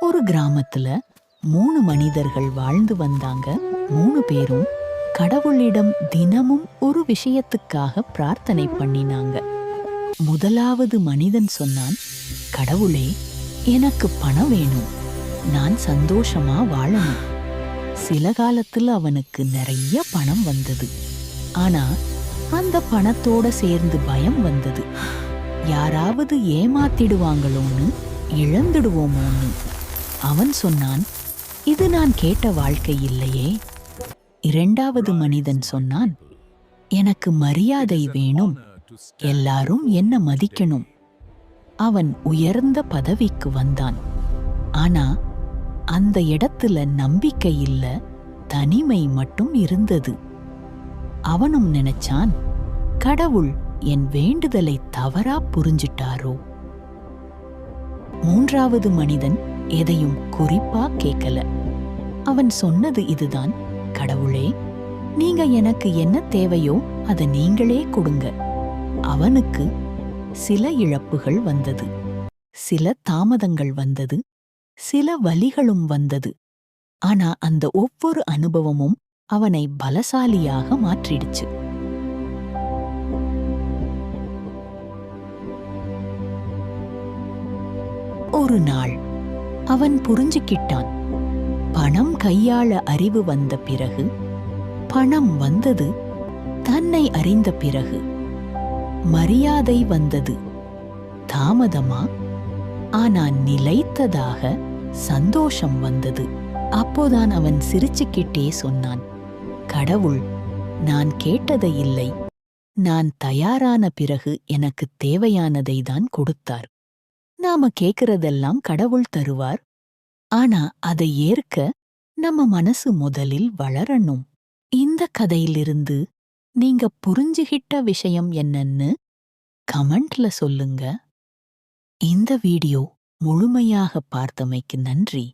ஒரு கிராமத்துல 3 மனிதர்கள் வாழ்ந்து வந்தாங்க. 3 பேரும் கடவுளிடம் தினமும் ஒரு விஷயத்துக்காக பிரார்த்தனை பண்ணினாங்க. முதலாவது மனிதன் சொன்னான், கடவுளே, எனக்கு பணம் வேணும், நான் சந்தோஷமா வாழணும். சில காலத்துல அவனுக்கு நிறைய பணம் வந்தது. ஆனா அந்த பணத்தோட சேர்ந்து பயம் வந்தது. யாராவது ஏமாத்திடுவாங்களோன்னு, இழந்துடுவோமோன்னு. அவன் சொன்னான், இது நான் கேட்ட வாழ்க்கை இல்லையே. இரண்டாவது மனிதன் சொன்னான், எனக்கு மரியாதை வேணும், எல்லாரும் என்ன மதிக்கணும். அவன் உயர்ந்த பதவிக்கு வந்தான். ஆனா அந்த இடத்துல நம்பிக்கை இல்ல, தனிமை மட்டும் இருந்தது. அவனும் நினைச்சான், கடவுள் என் வேண்டுதலை தவறா புரிஞ்சிட்டாரோ. மூன்றாவது மனிதன் எதையும் குறிப்பா கேட்கல. அவன் சொன்னது இதுதான், கடவுளே, நீங்க எனக்கு என்ன தேவையோ அதை நீங்களே கொடுங்க. அவனுக்கு சில இழப்புகள் வந்தது, சில தாமதங்கள் வந்தது, சில வலிகளும் வந்தது. ஆனா அந்த ஒவ்வொரு அனுபவமும் அவனை பலசாலியாக மாற்றிடுச்சு. ஒரு நாள் அவன் புரிஞ்சுக்கிட்டான், பணம் கையாள அறிவு வந்த பிறகு, பணம் வந்தது தன்னை அறிந்த பிறகு. மரியாதை வந்தது தாமதமா, ஆனா நிலைத்ததாக சந்தோஷம் வந்தது. அப்போதான் அவன் சிரிச்சுக்கிட்டே சொன்னான், கடவுள் நான் கேட்டதை இல்லை, நான் தயாரான பிறகு எனக்கு தேவையானதை தான் கொடுத்தார். நாம கேட்கிறதெல்லாம் கடவுள் தருவார். ஆனா அதை ஏற்க நம்ம மனசு முதலில் வளரணும். இந்த கதையிலிருந்து நீங்க புரிஞ்சுகிட்ட விஷயம் என்னன்னு கமெண்ட்ல சொல்லுங்க. இந்த வீடியோ முழுமையாக பார்த்தமைக்கு நன்றி.